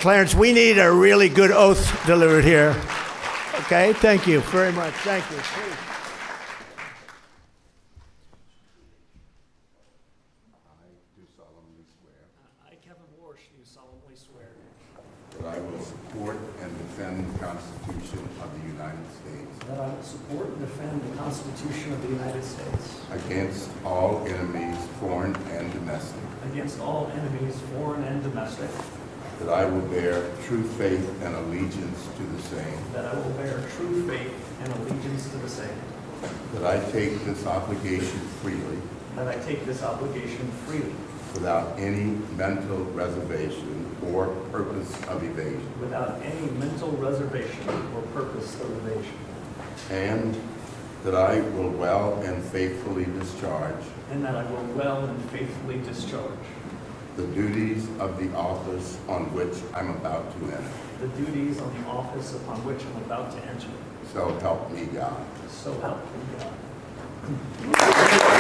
Clarence, we need a really good oath delivered here. Okay, thank you very much. Thank you. Please. I, Kevin Warsh, do solemnly swear that I will support and defend the Constitution of the United States that I will support and defend the Constitution of the United States against all enemies, foreign and domestic, against all enemies, foreign and domestic, that I will bear true faith and allegiance to the same, that I will bear true faith and allegiance to the same, that I take this obligation freely that I take this obligation freely without any mental reservation or purpose of evasion, without any mental reservation or purpose of evasion, and that I will well and faithfully discharge and that I will well and faithfully discharge the duties of the office on which I'm about to enter. the duties of the office upon which I'm about to enter. So help me God. So help me God.